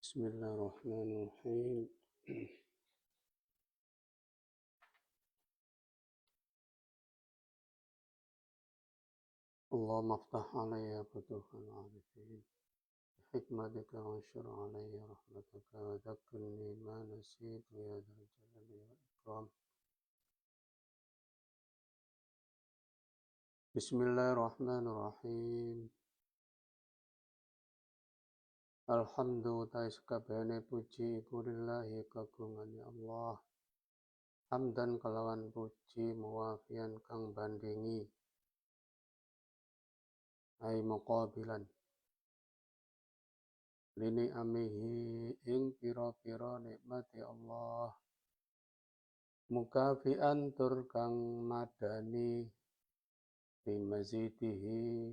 Bismillahirrahmanirrahim. Allahumma aftah alayya futuhal arifin hikmatika wa anshur alayya rahmataka wa dhakkirni ma nasitu ya dzal jalali wal ikram. Bismillahirrahmanirrahim. Alhamdu ta'is kabehane puji iku lillahi kagungane Allah. Hamdan kelawan puji muwafian kang bandingi ai muqabilan lini amihi ing pira-pira nikmati Allah, mukafian tur kang madani bimazidihi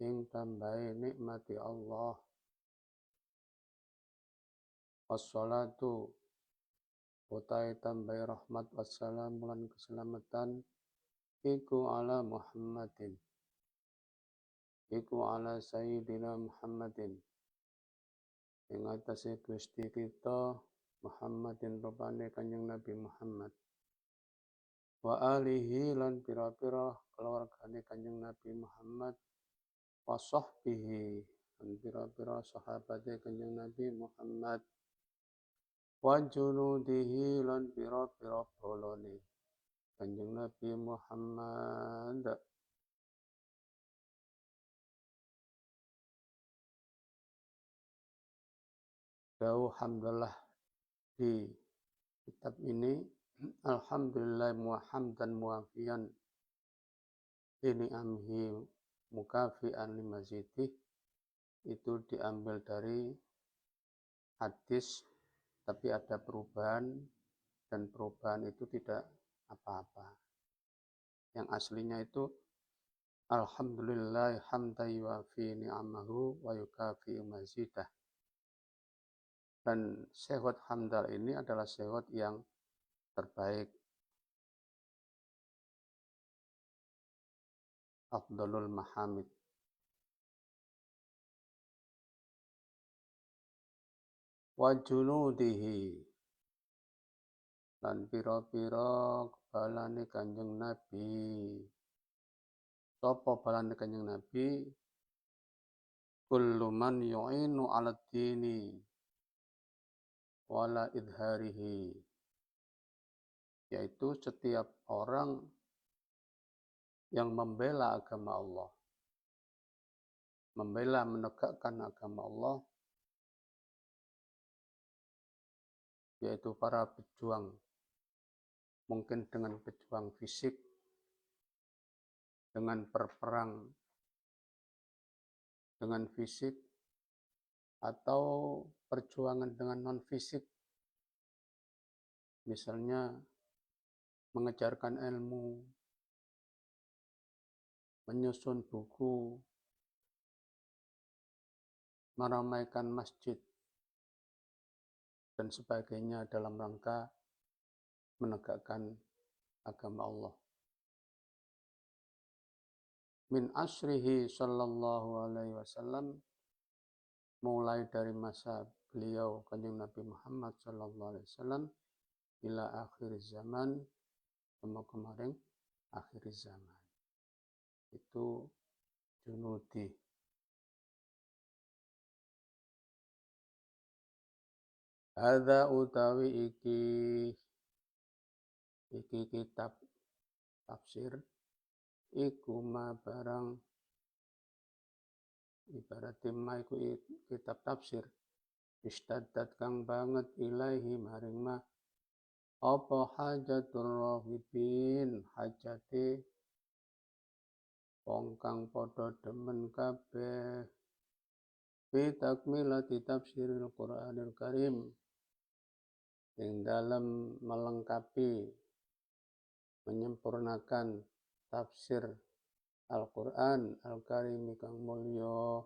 ing tambahi nikmati Allah. Wassalatu utai tambahi rahmat wassalam lan keselamatan iku ala Muhammadin, iku ala Sayyidina Muhammadin, ing atase Gusti kita Muhammadin rupane Kanjeng Nabi Muhammad, wa alihi lan pira-pira keluargane Kanjeng Nabi Muhammad, wa sahbihi lan pira-pira sahabate Kanjeng Nabi Muhammad, wa junudihi lan pira-pira bolone Kanjeng Nabi Muhammad. Dawuh hamdalah di kitab ini, alhamdulillah muhamdan muafian ini amhi mukafian limazidih, itu diambil dari hadis, tapi ada perubahan, dan perubahan itu tidak apa-apa. Yang aslinya itu alhamdulillah hamdan yuafi ni'amahu wa yukafi mazidah. Dan sehot hamdal ini adalah sehot yang terbaik, afdalul mahamid. Wa junudihi lan pira-pira balane Kanjeng Nabi. Sapa balane Kanjeng Nabi? Kullu man yu'inu 'ala dini wala idharihi, yaitu setiap orang yang membela agama Allah, membela menegakkan agama Allah, yaitu para pejuang, mungkin dengan pejuang fisik, dengan berperang dengan fisik, atau perjuangan dengan non-fisik, misalnya mengejarkan ilmu, menyusun buku, meramaikan masjid, dan sebagainya dalam rangka menegakkan agama Allah. Min asrihi sallallahu alaihi wasallam, mulai dari masa beliau Kanjeng Nabi Muhammad sallallahu alaihi wasallam ila akhir zaman, sama kemarin akhir zaman. Itu junudi. Hadza utawi iki kitab tafsir, iku ma barang, ibarat ma iku kitab tafsir, istaddat kang banget ilaihi maring ma apa hajatur rahibin, hajate wong kang padha demen kabeh, fi takmilati tafsiril Qur'anil Karim, ing dalam melengkapi, menyempurnakan tafsir Al-Quran Al-Karim kang mulya.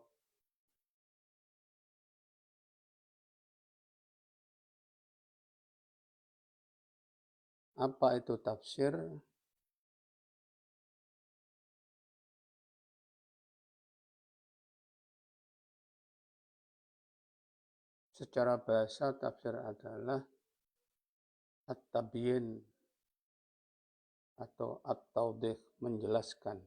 Apa itu tafsir? Secara bahasa tafsir adalah at-tabyin atau at-tawdih, menjelaskan.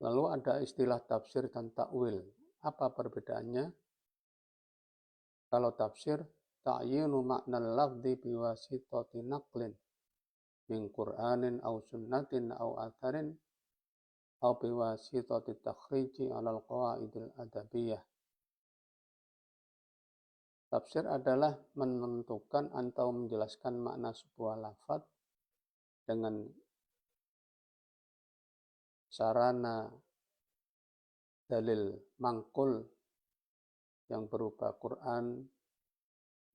Lalu ada istilah tafsir dan takwil. Apa perbedaannya? Kalau tafsir, ta'yinu ma'nal lafzi biwasitati naqlin min Qur'anin aw sunnatin aw atharin aw biwasitati takhriji alal qawaidil adabiyah. Tafsir adalah menentukan atau menjelaskan makna sebuah lafaz dengan sarana dalil mangkul yang berupa Quran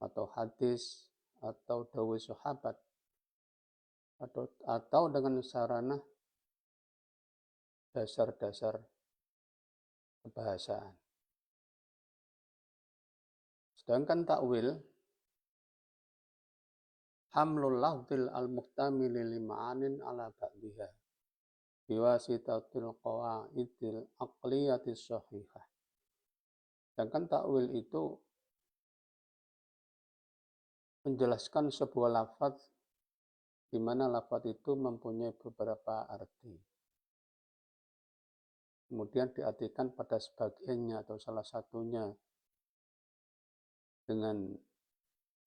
atau hadis atau dawai sahabat atau dengan sarana dasar-dasar kebahasaan. Sedangkan takwil, hamlul lafzil al-muhtamili li ma'anin ala ba'diha biwasitatil qawaidil aqliyatis sahihah. Sedangkan takwil itu menjelaskan sebuah lafaz di mana lafaz itu mempunyai beberapa arti. Kemudian diartikan pada sebagiannya atau salah satunya dengan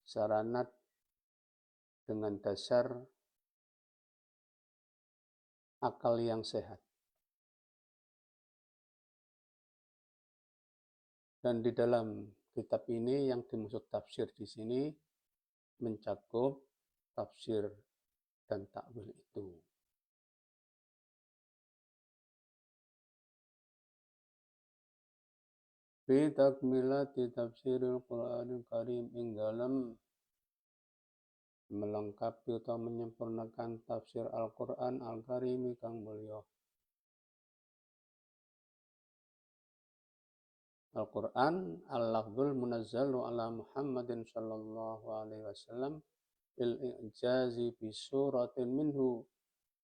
sarana dengan dasar akal yang sehat. Dan di dalam kitab ini yang dimaksud tafsir di sini mencakup tafsir dan takwil itu. Fi takmilati tafsiril Qur'anil Karim ing dalam melengkapi atau menyempurnakan tafsir Al-Qur'an Al-Karim kang mulya. Al-Quran al-lafzul munazzalu ala Muhammadin sallallahu alaihi wasallam il-i'jazi bi suratin minhu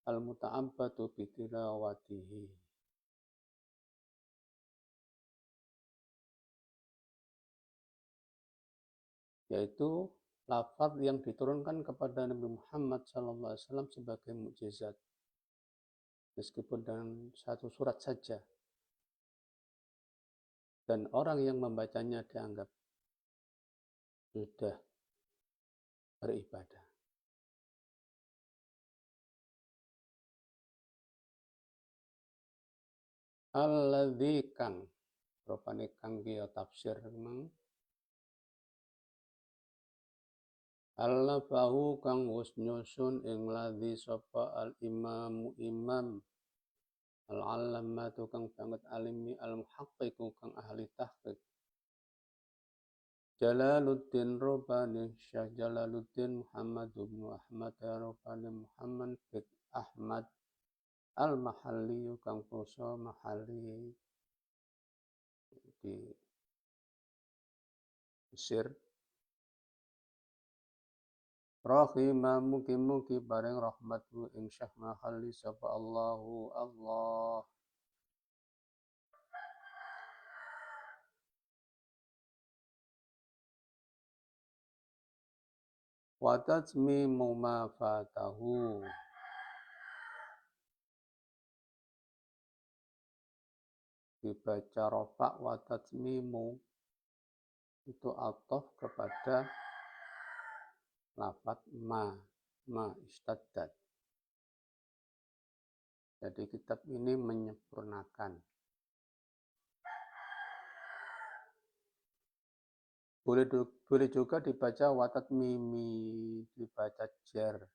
al-muta'abbatu bi tilawatihi. Yaitu lafaz yang diturunkan kepada Nabi Muhammad sallallahu alaihi wasallam sebagai mukjizat. Meskipun dalam satu surat saja. Dan orang yang membacanya dianggap sudah beribadah. Alladzi kang rupane kang kiya tafsir memang allafahu kang wis nyusun ing ladzi sapa al-imamu imam al-allamatu kang banget alimi al-muhaqqiqu kang ahli tahqiq Jalaluddin Rabbani Syekh Jalaluddin Muhammad bin Ahmad Rabbani Muhammad bin Ahmad al-Mahalli kang poso Mahalli di Mesir. Rahimah mugi-mugi bareng rahmatmu ing Syekh Mahalli sapa Allahu Allah. Wa tatmimu ma fatahu. Dibaca rofa wa tatmimu itu ataf kepada lafaz ma istaddat. Jadi kitab ini menyempurnakan. Boleh juga dibaca watat mimi, dibaca jar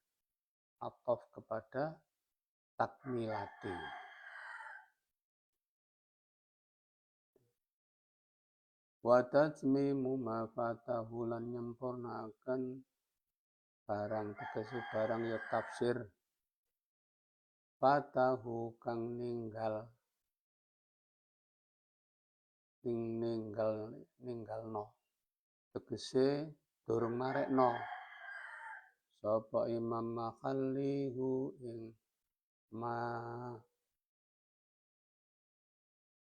ataf kepada takmilati. Watat mimu ma fatahu lan nyempurnakan barang tegese barang ya tafsir fatahu kang ninggalno tegese durung marekno sapa Imam Mahalli ing ma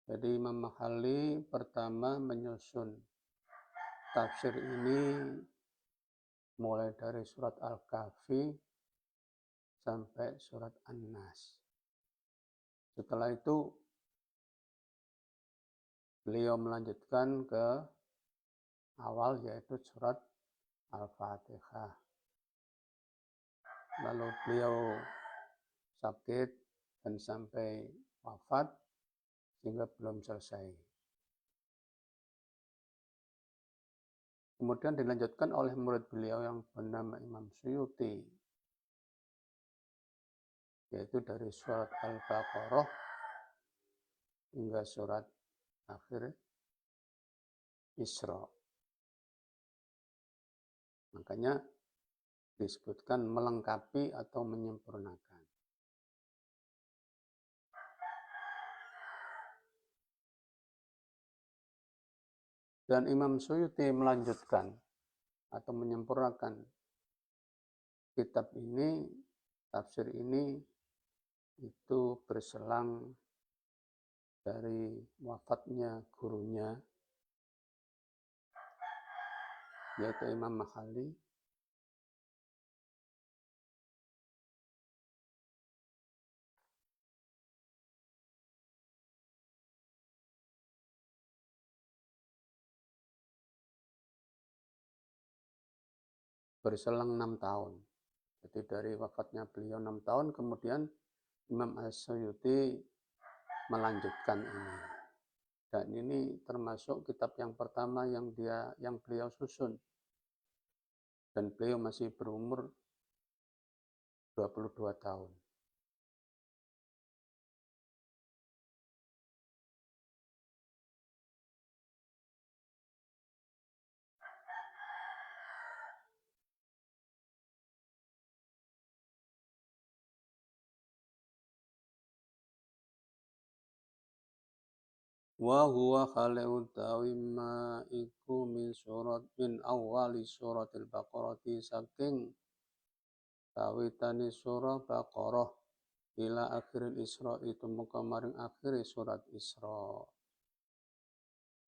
Jadi Imam Mahalli pertama menyusun tafsir ini mulai dari surat Al-Kahfi sampai surat An-Nas. Setelah itu beliau melanjutkan ke awal yaitu surat Al-Fatihah. Lalu beliau sakit dan sampai wafat sehingga belum selesai. Kemudian dilanjutkan oleh murid beliau yang bernama Imam Suyuti, yaitu dari surat Al-Baqarah hingga surat akhir Isra. Makanya disebutkan melengkapi atau menyempurnakan. Dan Imam Suyuti melanjutkan atau menyempurnakan kitab ini, tafsir ini itu berselang dari wafatnya gurunya, yaitu Imam Mahalli, berselang 6 tahun. Jadi dari wafatnya beliau 6 tahun, kemudian Imam As-Suyuti melanjutkan ini. Dan ini termasuk kitab yang pertama yang beliau susun. Dan beliau masih berumur 22 tahun. Wa huwa khali'u tawimma iku min awali suratil Baqarati saking kawitane surah Baqarah ila akhiril Isra itu muka maring akhiri surat Isra.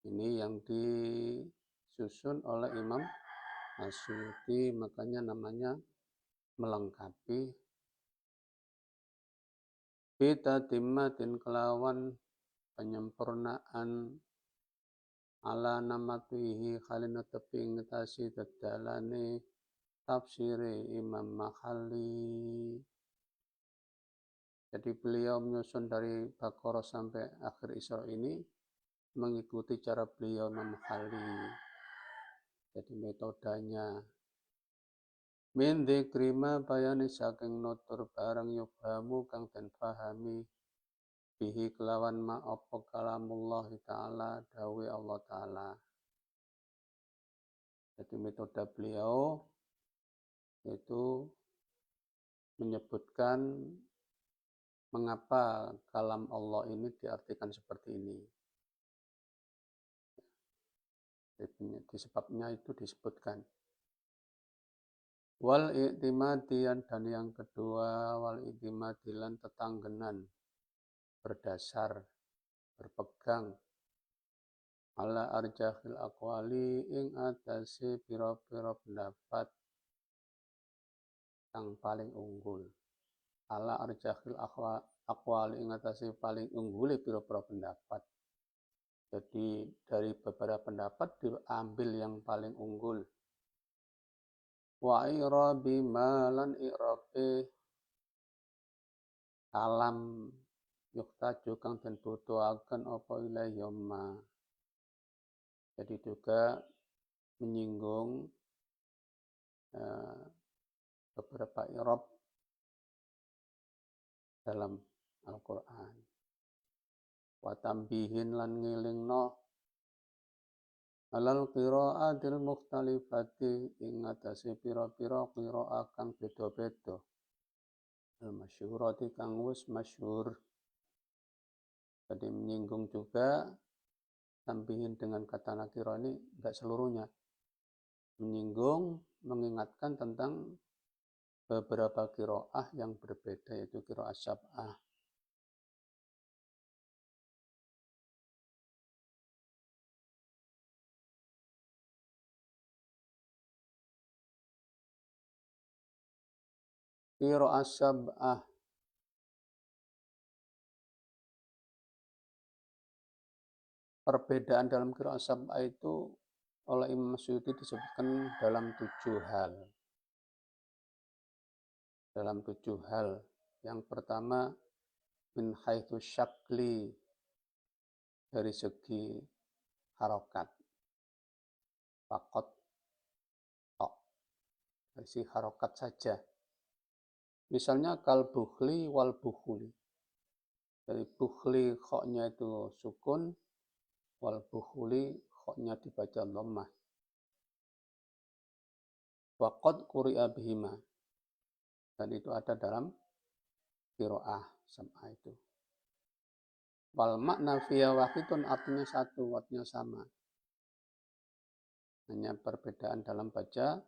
Ini yang disusun oleh Imam As-Suyuti, makanya namanya melengkapi. Bita timmatin kelawan penyempurnaan ala namatihi khalina tepi ngetasi dadalane tafsiri Imam Mahalli. Jadi beliau menyusun dari Baqarah sampai akhir Isra ini mengikuti cara beliau Imam Mahalli. Jadi metodenya min dzikrima bayani saking nutur barang yubhamu kang den pahami bihi kelawan ma apa kalamullah ta'ala dawe Allah ta'ala. Jadi metode beliau itu menyebutkan mengapa kalam Allah ini diartikan seperti ini. Di sebabnya itu disebutkan. Wal i'timadian dan yang kedua wal i'timadilan tetanggenan berdasar berpegang ala arjahil aqwali ing atase pira-pira pendapat yang paling unggul. Ala arjahil aqwali ing atase paling unggul pira-pira pendapat. Jadi dari beberapa pendapat diambil yang paling unggul. Wa irabi malan irabi kalam yuktaju kang den butuhaken apa ilayoma. Jadi juga menyinggung beberapa i'rab dalam Al-Quran. Wa tambihin lan ngilingno alal qira'atil mukhtalifati ing atase pira-pira qira'ah kang beda-beda. Al-masyhurati kang wis masyhur. Jadi menyinggung juga tambihin dengan kata nakira ini enggak seluruhnya. Menyinggung, mengingatkan tentang beberapa qiraah yang berbeda, yaitu qiraah sab'ah. qira'ah sab'ah. Perbedaan dalam qira'ah sab'ah itu oleh Imam Suyuti disebutkan dalam 7 hal. Dalam 7 hal. Yang pertama, min haitsu syakli, dari segi harokat. Fakot tok. Dari segi harokat saja. Misalnya kal bukhli wal bukhuli. Dari bukhli khoknya itu sukun, wal bukhuli khoknya dibaca dhammah. Waqad quri'a bihima. Dan itu ada dalam qiraah sab'ah itu. Wal makna fiya wahidun, artinya satu, artinya sama. Hanya perbedaan dalam baca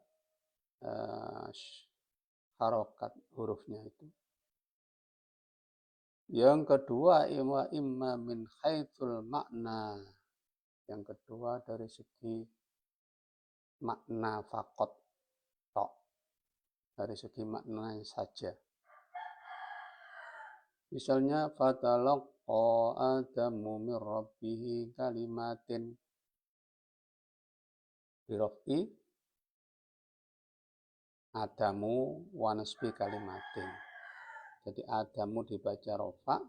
harokat hurufnya itu. Yang kedua, imma min haitsul makna. Yang kedua dari segi makna fakot tok. Dari segi maknanya saja. Misalnya fatalaqqa Adamu min rabbih kalimatin biraf'i Adamu wa nasbi kalimatin. Jadi Adamu dibaca rofa,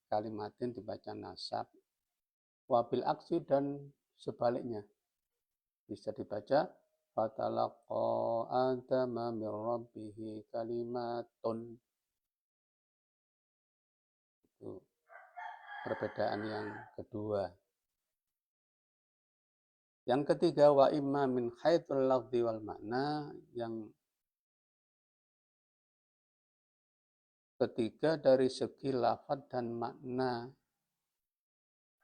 kalimatin dibaca nasab. Wabil aksi dan sebaliknya. Bisa dibaca fatalaqqa Adama min rabbih kalimatun. Itu perbedaan yang kedua. Yang ketiga, wa imma min haitsul lafzi wal makna. Yang ketiga dari segi lafaz dan makna.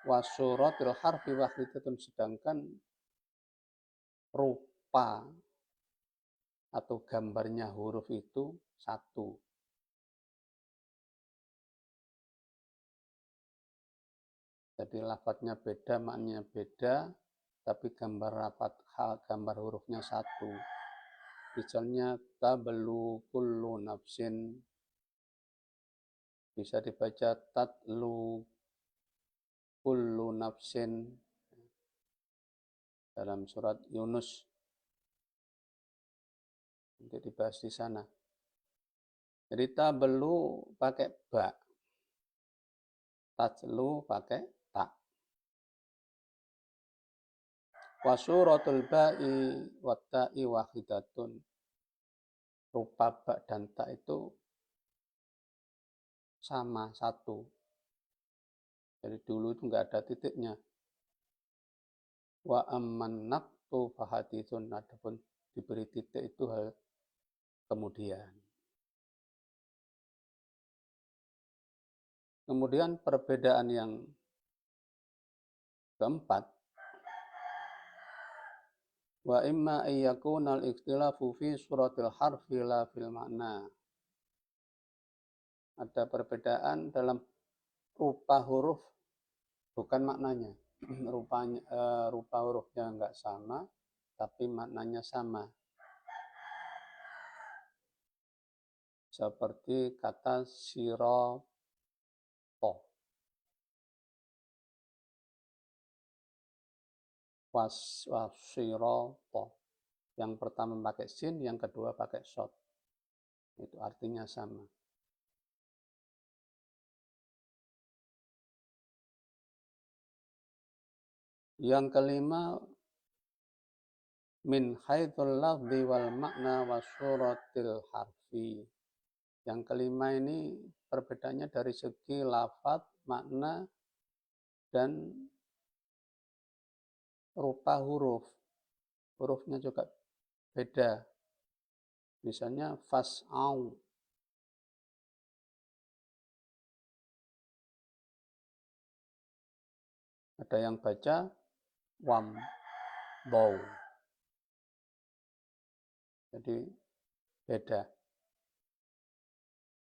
Wa suratil harfi wahidatun, sedangkan rupa atau gambarnya huruf itu satu. Jadi lafadznya beda, maknanya beda, tapi gambar hurufnya satu. Misalnya tablu kullu nafsin, bisa dibaca tatlu kullu nafsin dalam surat Yunus. Nanti dibahas di sana. Jadi tablu pakai ba, tatlu pakai ta. Wasuratul ba'i watta'i wahidatun. Rupa ba dan ta itu sama, satu. Jadi dulu itu enggak ada titiknya. Wa amman naqtu fahadithun, adapun diberi titik itu hal kemudian. Kemudian perbedaan yang keempat, wa imma ayyakuna al-ikhtilafu fi suratil harfi la fil makna. Ada perbedaan dalam rupa huruf, bukan maknanya. Rupa hurufnya enggak sama, tapi maknanya sama. Seperti kata sirato. Wasirato. Yang pertama pakai sin, yang kedua pakai shot. Itu artinya sama. Yang kelima, min haitsul lafzi wal makna wasuratil harfi. Yang kelima ini perbedaannya dari segi lafaz, makna, dan rupa huruf. Hurufnya juga beda. Misalnya fas'au. Ada yang baca wamdau. Jadi beda.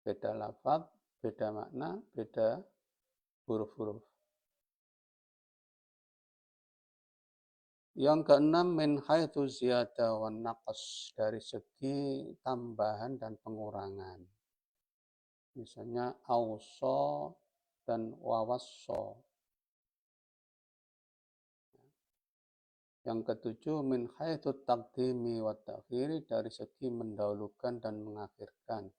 Beda lafaz, beda makna, beda huruf-huruf. Yang keenam, min haitsu ziyadah wan naqs, dari segi tambahan dan pengurangan. Misalnya auso dan wawasso. Yang ketujuh, min haitsu taqdimi wa ta'khiri, dari segi mendahulukan dan mengakhirkan.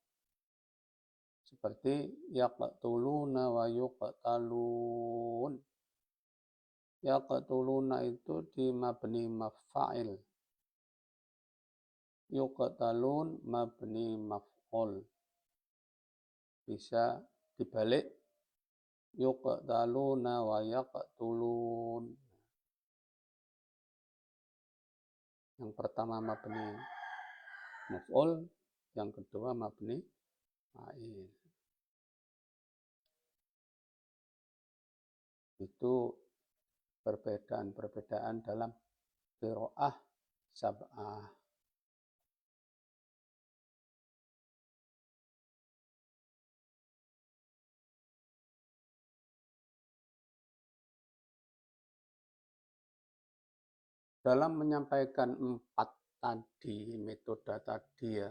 Seperti yaqtuluna wa yuqtalun. Yaqtuluna itu di mabni maf'il. Yuqtalun mabni maf'ul. Bisa dibalik, yuqtaluna wa yaqtulun. Yang pertama mabni maf'ul, yang kedua mabni fa'il. Itu perbedaan-perbedaan dalam qiraah sab'ah. Dalam menyampaikan 4 tadi, metode tadi ya,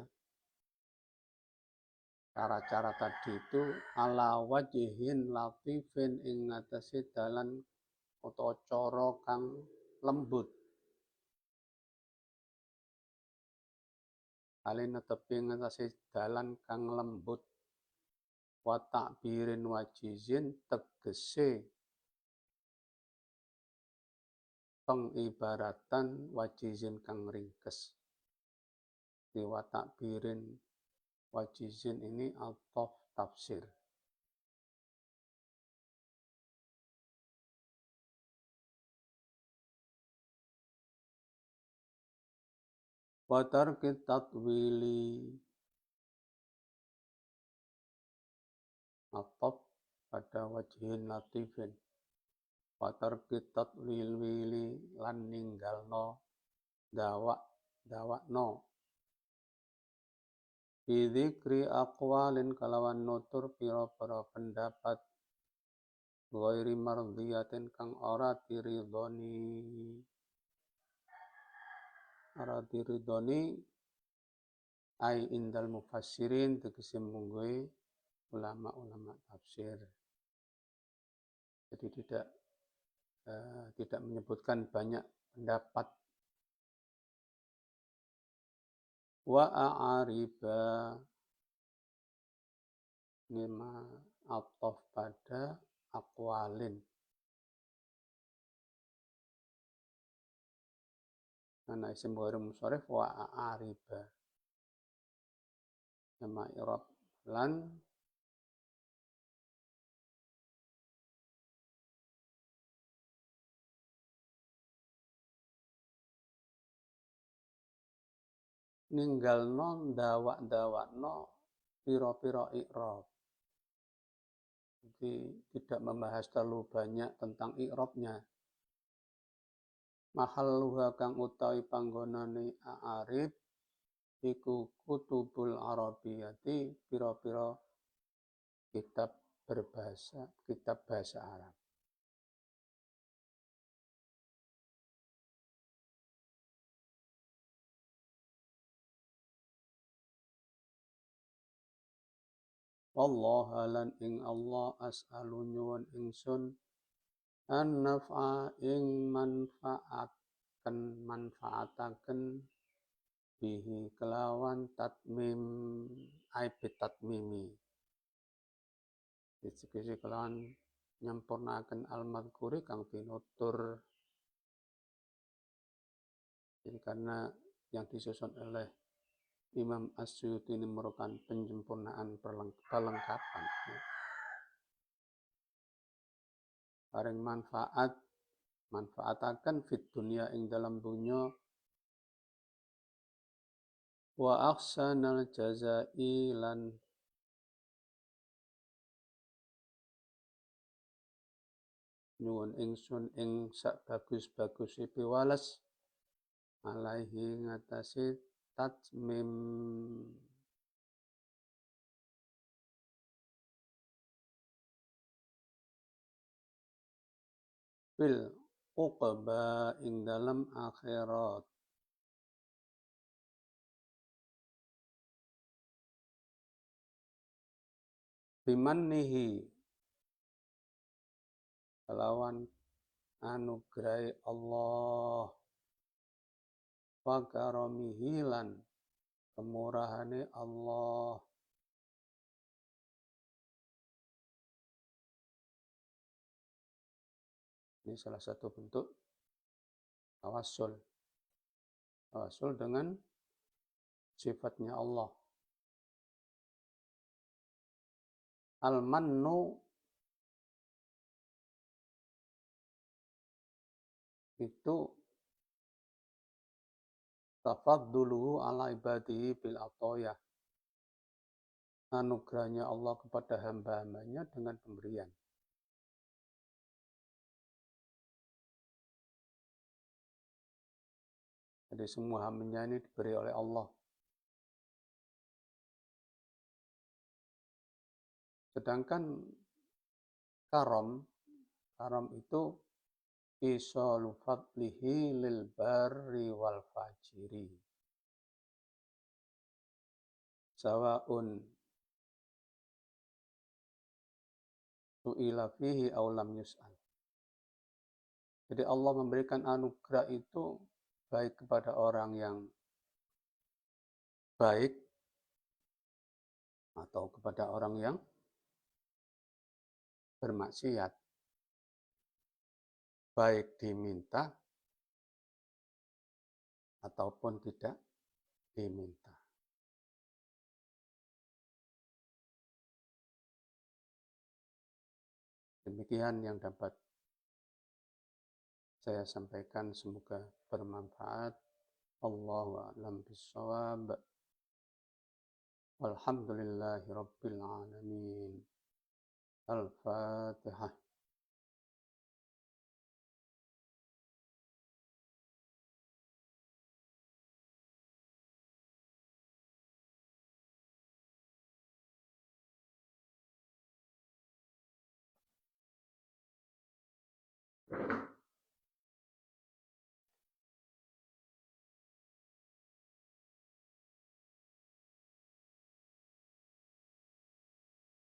cara-cara tadi itu ala wajihin latifin ing ngatasi dalan utawa cara kang lembut. Ali netepi ngatasi dalan kang lembut. Wa ta'birin wajizin, tegese pengibaratan wajizin kang ringkes. Di wa ta'birin wajizin ini ataf tafsir. Wa tarki tatwili, ataf pada wajihin latifin. Wa tarki tatwili, lan ninggalno dawakno. Bidzikri aqwalin, kalawan nutur pira-pira pendapat, ghairi mardhiyatin kang ora diridhoni ai indal mufassirin, tegese mungguhe ulama-ulama tafsir. Jadi tidak menyebutkan banyak pendapat. Wa a'ariba, lima ataf pada aqwalin. Karena isim ghairi munsharif wa a'ariba. Nama i'rab lan ninggalno dawak-dawakno pira-pira i'rab. Jadi tidak membahas terlalu banyak tentang i'rabnya. Mahalluha kang utawi panggonane a'arib iku kutubul arabiyati, pira-pira kitab bahasa Arab. Wallahu lan ing Allah as'alu nyuwun ingsun an naf'a ing manfaataken bihi kelawan tatmim aibit tatmimi. Dikisi kelawan nyampurnaken al-madhkuri kang tinutur. Jadi karena yang disusun oleh Imam As-Suyuti ini merupakan penyempurnaan perlengkapan. Paring manfaatakan fit dunia ing dalam dunya, wa ahsanal jazai lan nyuwun ingsun ing sak bagus-bagusi piwales alaihi ngatasi tatmim fil uqba ing dalam akhirat. bimannihi kelawan anugerai Allah, wa karamihi lan kemurahane Allah. Ini salah satu bentuk tawassul. Tawassul dengan sifatnya Allah. Al-mannu itu tafadduluhu ala ibadihi bil atoyah. Anugerahnya Allah kepada hamba-hambanya dengan pemberian. Jadi semua hambanya ini diberi oleh Allah. Sedangkan karam itu isalu fadlihi lil barri wal fajiri. Sawa'un su'ila fihi aw lam yus'al. Jadi Allah memberikan anugerah itu baik kepada orang yang baik atau kepada orang yang bermaksiat. Baik diminta ataupun tidak diminta. Demikian yang dapat saya sampaikan, semoga bermanfaat. Allahu a'lam bishawab. Walhamdulillahi rabbil alamin. Al-Fatihah.